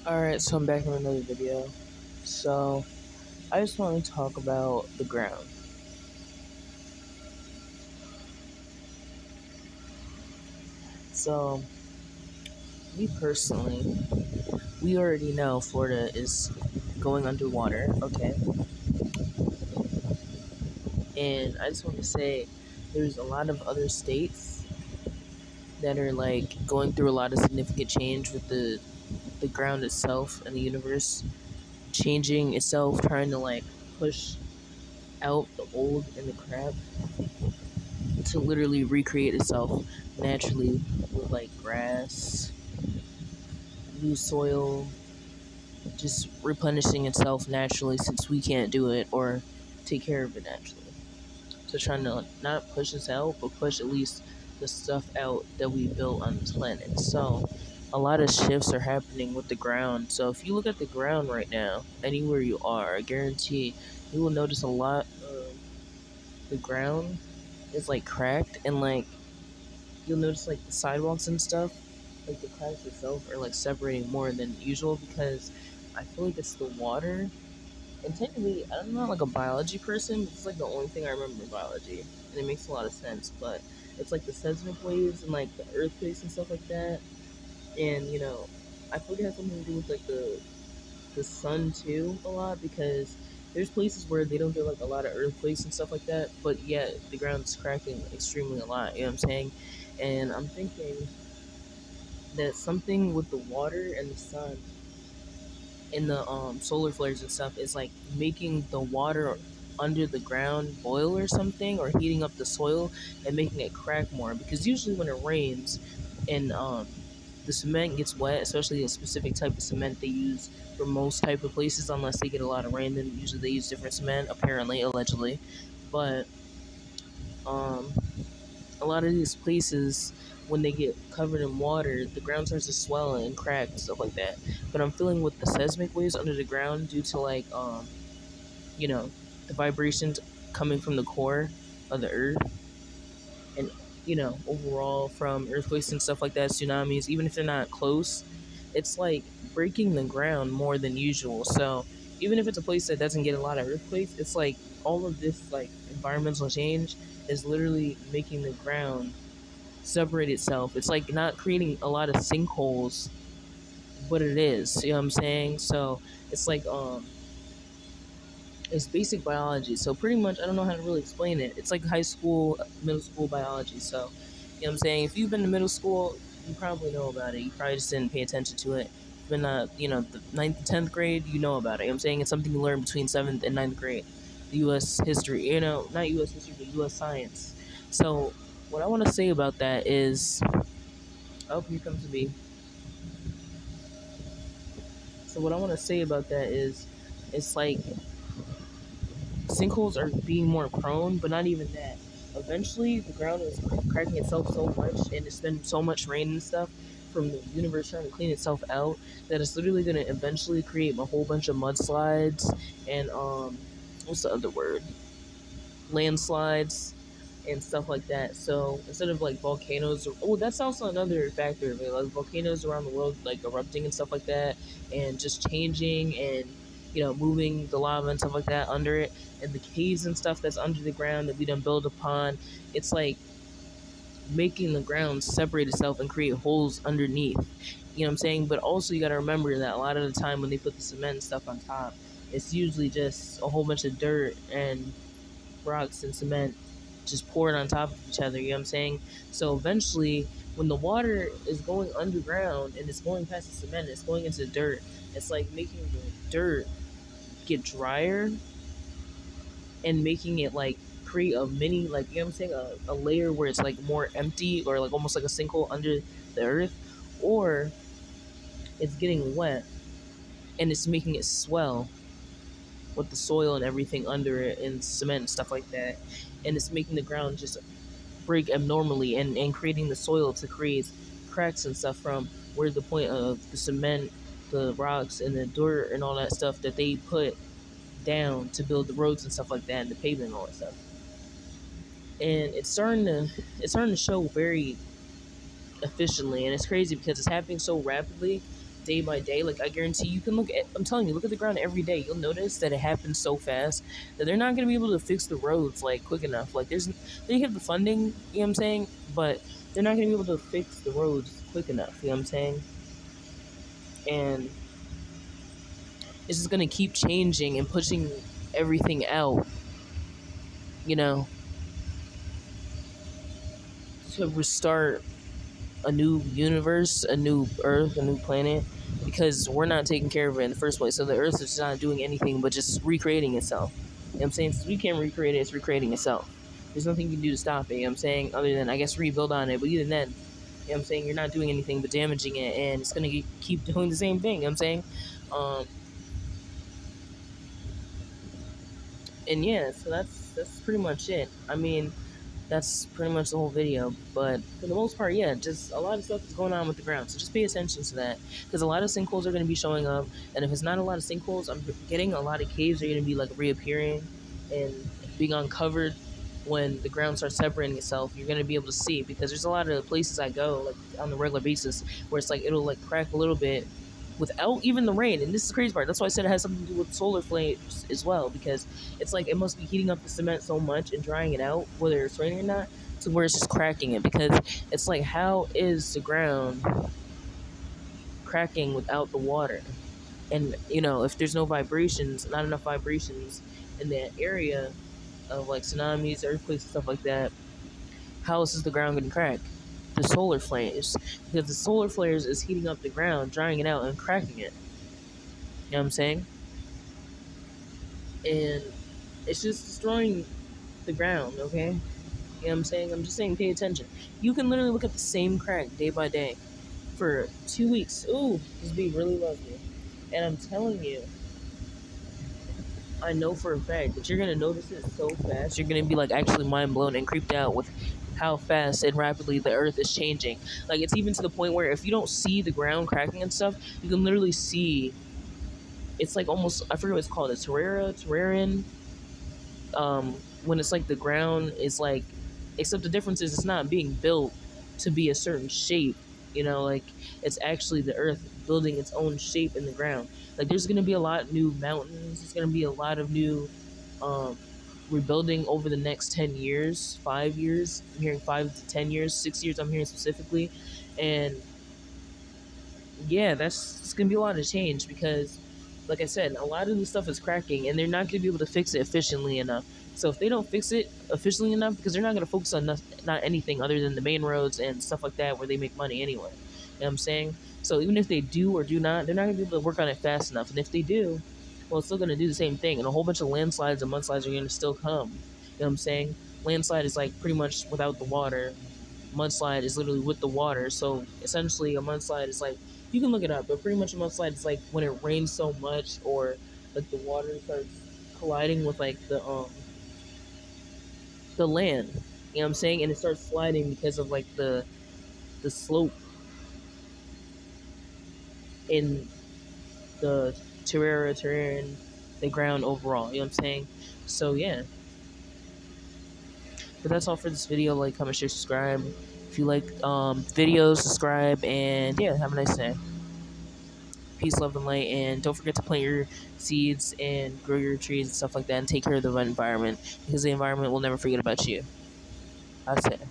Alright, so I'm back in another video. So, I just want to talk about the ground. So, me personally, we already know Florida is going underwater, okay? And I just want to say there's a lot of other states that are like going through a lot of significant change with the ground itself and the universe changing itself, trying to like push out the old and the crap to literally recreate itself naturally with like grass, new soil, just replenishing itself naturally since we can't do it or take care of it naturally. So trying to not push us out, but push at least the stuff out that we built on this planet. So a lot of shifts are happening with the ground. So if you look at the ground right now, anywhere you are, I guarantee you will notice a lot of the ground is like cracked and like you'll notice like the sidewalks and stuff, like the cracks itself are like separating more than usual because I feel like it's the water. And technically, I'm not like a biology person, but it's like the only thing I remember in biology, and it makes a lot of sense. But it's like the seismic waves and like the earthquakes and stuff like that. And I feel like it has something to do with like the sun too a lot because there's places where they don't get like a lot of earthquakes and stuff like that, but yet the ground's cracking extremely a lot. You know what I'm saying? And I'm thinking that something with the water and the sun and the solar flares and stuff is like making the water under the ground boil or something, or heating up the soil and making it crack more. Because usually when it rains and the cement gets wet, especially a specific type of cement they use for most type of places, unless they get a lot of rain, then usually they use different cement, apparently, allegedly. But um, a lot of these places, when they get covered in water, the ground starts to swell and crack and stuff like that. But I'm feeling with the seismic waves under the ground due to like you know the vibrations coming from the core of the earth, and overall from earthquakes and stuff like that, tsunamis, even if they're not close, it's like breaking the ground more than usual. So even if it's a place that doesn't get a lot of earthquakes, it's like all of this like environmental change is literally making the ground separate itself. It's like not creating a lot of sinkholes, but it is. You know what I'm saying? So it's like it's basic biology. So pretty much, I don't know how to really explain it. It's like high school, middle school biology. So you know what I'm saying? If you've been to middle school, you probably know about it. You probably just didn't pay attention to it. Been the ninth and 10th grade, you know about it. You know what I'm saying? It's something you learn between 7th and ninth grade. The U.S. history, not U.S. history, but U.S. science. So what I want to say about that is, oh, here comes the bee. So what I want to say about that is, it's like sinkholes are being more prone, but not even that. Eventually, the ground is cracking itself so much, and it's been so much rain and stuff from the universe trying to clean itself out that it's literally going to eventually create a whole bunch of mudslides and what's the other word? Landslides and stuff like that. So instead of like volcanoes, oh, that's also another factor. Like volcanoes around the world, like erupting and stuff like that, and just changing and moving the lava and stuff like that under it, and the caves and stuff that's under the ground that we don't build upon. It's like making the ground separate itself and create holes underneath. You know what I'm saying? But also you got to remember that a lot of the time when they put the cement and stuff on top, it's usually just a whole bunch of dirt and rocks and cement just poured on top of each other, you know what I'm saying? So eventually, when the water is going underground and it's going past the cement, it's going into the dirt, it's like making the dirt get drier and making it like create a mini, like, you know what I'm saying, a layer where it's like more empty or like almost like a sinkhole under the earth, or it's getting wet and it's making it swell with the soil and everything under it and cement and stuff like that, and it's making the ground just break abnormally and creating the soil to create cracks and stuff from where the point of the cement, the rocks, and the dirt and all that stuff that they put down to build the roads and stuff like that and the pavement and all that stuff. And it's starting to show very efficiently, and it's crazy because it's happening so rapidly day by day. Like I guarantee you can look at, I'm telling you, look at the ground every day. You'll notice that it happens so fast that they're not gonna be able to fix the roads like quick enough. Like they have the funding, you know what I'm saying? But they're not gonna be able to fix the roads quick enough, you know what I'm saying? And it's just gonna keep changing and pushing everything out, you know, to restart a new universe, a new Earth, a new planet, because we're not taking care of it in the first place. So the Earth is not doing anything but just recreating itself. You know what I'm saying? Since we can't recreate it, it's recreating itself. There's nothing you can do to stop it, you know what I'm saying? Other than, I guess, rebuild on it. But even then, you know what I'm saying? You're not doing anything but damaging it, and it's going to keep doing the same thing, you know what I'm saying? Um, and yeah, so that's pretty much it. I mean, that's pretty much the whole video. But for the most part, yeah, just a lot of stuff is going on with the ground. So just pay attention to that because a lot of sinkholes are going to be showing up. And if it's not a lot of sinkholes, I'm getting a lot of caves are going to be like reappearing and being uncovered when the ground starts separating itself. You're going to be able to see because there's a lot of places I go like on the regular basis where it's like it'll like crack a little bit without even the rain. And this is the crazy part. That's why I said it has something to do with solar flames as well, because it's like it must be heating up the cement so much and drying it out, whether it's raining or not, to where it's just cracking it. Because it's like, how is the ground cracking without the water? And you know, if there's no vibrations, not enough vibrations in that area of like tsunamis, earthquakes, and stuff like that, how is the ground going to crack? The solar flares, because the solar flares is heating up the ground, drying it out, and cracking it. You know what I'm saying? And it's just destroying the ground, okay? You know what I'm saying? I'm just saying pay attention. You can literally look at the same crack day by day for 2 weeks. Ooh, this bee really loves me. And I'm telling you, I know for a fact that you're gonna notice it so fast. You're gonna be like actually mind blown and creeped out with how fast and rapidly the earth is changing. Like it's even to the point where if you don't see the ground cracking and stuff, you can literally see it's like almost I forget what it's called, a terrarian when it's like the ground is like, except the difference is it's not being built to be a certain shape, you know, like it's actually the earth building its own shape in the ground. Like there's going to be a lot of new mountains, there's going to be a lot of new um, rebuilding over the next 10 years, 5 years. I'm hearing 5 to 10 years, 6 years, I'm hearing specifically. And yeah, that's it's gonna be a lot of change because, like I said, a lot of the stuff is cracking, and they're not gonna be able to fix it efficiently enough. So if they don't fix it efficiently enough, because they're not gonna focus on not anything other than the main roads and stuff like that where they make money anyway. You know what I'm saying? So even if they do or do not, they're not gonna be able to work on it fast enough. And if they do, well, it's still gonna do the same thing, and a whole bunch of landslides and mudslides are gonna still come. You know what I'm saying? Landslide is like pretty much without the water, mudslide is literally with the water. So essentially, a mudslide is like you can look it up, but pretty much a mudslide is like when it rains so much, or like the water starts colliding with like the land. You know what I'm saying? And it starts sliding because of like the slope in the terrain, the ground overall. You know what I'm saying? So yeah. But that's all for this video. Like, comment, share, subscribe. If you like videos, subscribe, and yeah, have a nice day. Peace, love, and light. And don't forget to plant your seeds and grow your trees and stuff like that, and take care of the environment because the environment will never forget about you. That's it.